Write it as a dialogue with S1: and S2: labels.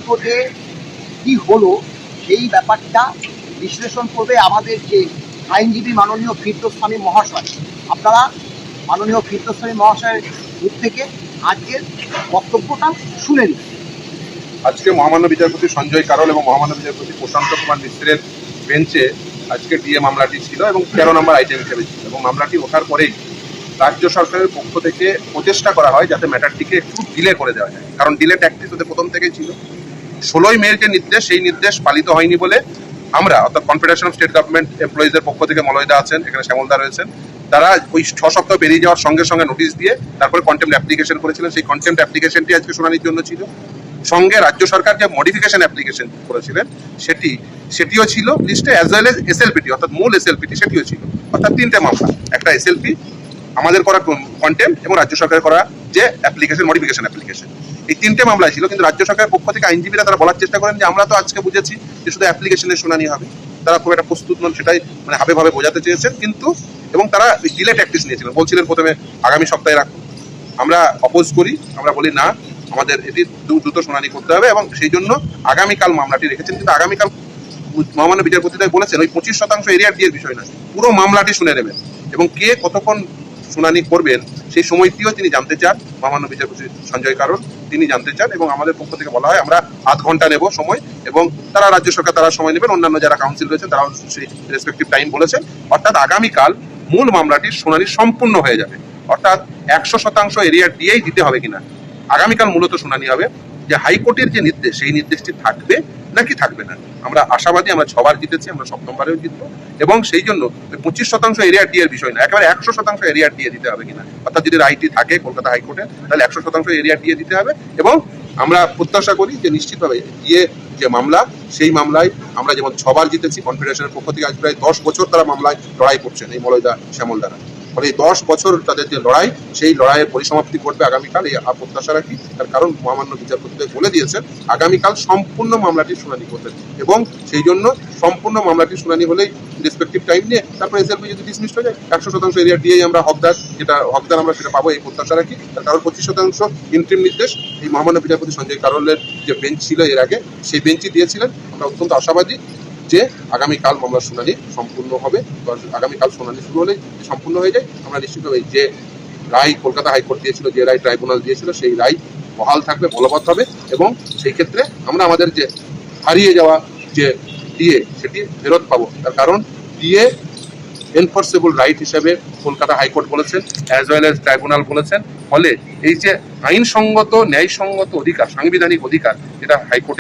S1: কোর্টে কি হলো সেই ব্যাপারটা বিশ্লেষণ করবে আমাদের যে আইনজীবী মাননীয় ফিরদৌস শামীম মহাশয়। আপনারা মাননীয় ফিরদৌস শামীম মহাশয়ের মুখ থেকে আজকের বক্তব্যটা শুনে নিন।
S2: আজকে মহামান্য বিচারপতি সঞ্জয় কারোল এবং মহামান্য বিচারপতি প্রশান্ত কুমার মিশ্রের বেঞ্চে আজকে ডিএ মামলাটি ছিল এবং 13 নম্বর আইটেম হিসেবে ছিল এবং মামলাটি ওঠার পরেই রাজ্য সরকারের পক্ষ থেকে প্রচেষ্টা করা হয় যাতে ম্যাটারটিকে একটু ডিলে করে দেওয়া যায়, কারণ ডিলে ট্যাকটিস ওদের প্রথম থেকেই ছিল। 16ই মের যে নির্দেশ, সেই নির্দেশ পালিত হয়নি বলে আমরা অর্থাৎ কনফেডারেশন অফ স্টেট গভর্নমেন্ট এমপ্লয়িজের পক্ষ থেকে মলয়দা আছেন, এখানে শ্যামলদা রয়েছেন, তারা ওই 6 সপ্তাহ পেরিয়ে যাওয়ার সঙ্গে সঙ্গে নোটিশ দিয়ে তারপরে কন্টেম্প্ট অ্যাপ্লিকেশন করেছিলেন। সেই কন্টেম্প্ট অ্যাপ্লিকেশনটি আজকে শুনানির জন্য ছিল। সঙ্গে রাজ্য সরকার যে মডিফিকেশন অ্যাপ্লিকেশন করেছিলেন সেটিও ছিল লিস্টে, অ্যাজ ওয়েল এজ এসএলপিটি অর্থাৎ মূল এসএলপিটি সেটিও ছিল। অর্থাৎ 3টে মামলা, একটা এসএলপি, আমাদের করা কন্টেম্প্ট এবং রাজ্য সরকারের করা যে অ্যাপ্লিকেশন মডিফিকেশন অ্যাপ্লিকেশন, এই 3টে মামলায় ছিল। কিন্তু রাজ্য সরকারের পক্ষ থেকে আইনজীবীরা তারা বলার চেষ্টা করেন যে আমরা তো আজকে বুঝেছি যে শুধু অ্যাপ্লিকেশনের শুনানি হবে, তারা খুব একটা প্রস্তুত নন, সেটাই হাবে ভাবে বোঝাতে চেয়েছেন। কিন্তু এবং তারা ডিলে ট্যাকটিস নিয়েছিলেন, বলছিলেন প্রথমে আগামী সপ্তাহে রাখুন। আমরা অপোজ করি, আমরা বলি না, আমাদের এটি দ্রুত শুনানি করতে হবে এবং সেই জন্য আগামীকাল মামলাটি রেখেছেন। কিন্তু আগামীকাল মহামান্য বিচারপতি বলেছেন ওই 25% এরিয়ার ডিএর বিষয় নয়, পুরো মামলাটি শুনে নেবেন এবং কে কতক্ষণ শুনানি করবেন সেই সময়টিও তিনি জানতে চান। মহামান্য বিচারপতি সঞ্জয় কারোল তিনি জানতে চান এবং আমাদের পক্ষ থেকে বলা হয় আমরা আধ ঘন্টা নেব সময় এবং তারা রাজ্য সরকার তারা সময় নেবেন, অন্যান্য যারা কাউন্সিল রয়েছেন তারাও সেই রেসপেক্টিভ টাইম বলেছেন। অর্থাৎ আগামীকাল মূল মামলাটির শুনানি সম্পূর্ণ হয়ে যাবে। অর্থাৎ 100% এরিয়ার ডিএই দিতে হবে কিনা আগামীকাল মূলত শুনানি হবে। যে হাইকোর্টের যে নির্দেশ সেই নির্দেশটি থাকবে নাকি থাকবে না, আমরা আশাবাদী। আমরা 6বার জিতেছি, আমরা 7মবারেও জিতবো এবং সেই জন্য 25% এরিয়ার ডিএর বিষয় না, একেবারে 100% এরিয়ার ডিএ দিতে হবে কিনা। অর্থাৎ যদি রায়টি থাকে কলকাতা হাইকোর্টে তাহলে 100% এরিয়ার ডিএ দিতে হবে এবং আমরা প্রত্যাশা করি যে নিশ্চিতভাবে ডিএ যে মামলা সেই মামলায় আমরা যেমন 6বার জিতেছি, কনফেডারেশনের পক্ষ থেকে আজ প্রায় 10 বছর তারা মামলায় লড়াই করছেন, এই মলয়দা শ্যামলদারা। ফলে এই 10 বছর তাদের যে লড়াই, সেই লড়াইয়ের পরিসমাপ্তি করবে আগামীকাল, এই প্রত্যাশা রাখি। তার কারণ মহামান্য বিচারপতি বলে দিয়েছেন আগামীকাল সম্পূর্ণ মামলাটি শুনানি করবেন এবং সেই জন্য সম্পূর্ণ মামলাটি শুনানি হলেই রেসপেক্টিভ টাইম নিয়ে তারপর এসএলপি যদি ডিসমিসড হয়ে যায় 100% এরিয়া ডিএ আমরা হকদার, যেটা হকদার আমরা সেটা পাবো, এই প্রত্যাশা রাখি। তার কারণ 25% ইন্ট্রিম নির্দেশ এই মহামান্য বিচারপতি সঞ্জয় কারোলের যে বেঞ্চ ছিল এর আগে, সেই বেঞ্চই দিয়েছিলেন। আমরা অত্যন্ত আশাবাদী যে আগামীকাল মামলার শুনানি সম্পূর্ণ হবে। আগামীকাল শুনানি শুরু হলেই সম্পূর্ণ হয়ে যায়। আমরা নিশ্চিতভাবে যে রায় কলকাতা হাইকোর্ট দিয়েছিল, যে রায় ট্রাইব্যুনাল দিয়েছিল, সেই রায় বহাল থাকবে, বলবৎ হবে এবং সেই ক্ষেত্রে আমরা আমাদের যে হারিয়ে যাওয়া যে ডিএ সেটি ফেরত পাবো। তার কারণ ডিএ এনফোর্সেবল রাইট হিসেবে কলকাতা হাইকোর্ট বলেছেন, অ্যাজ ওয়েল এজ ট্রাইব্যুনাল বলেছেন। ফলে এই যে আইনসঙ্গত ন্যায়সঙ্গত অধিকার, সাংবিধানিক অধিকার, যেটা হাইকোর্ট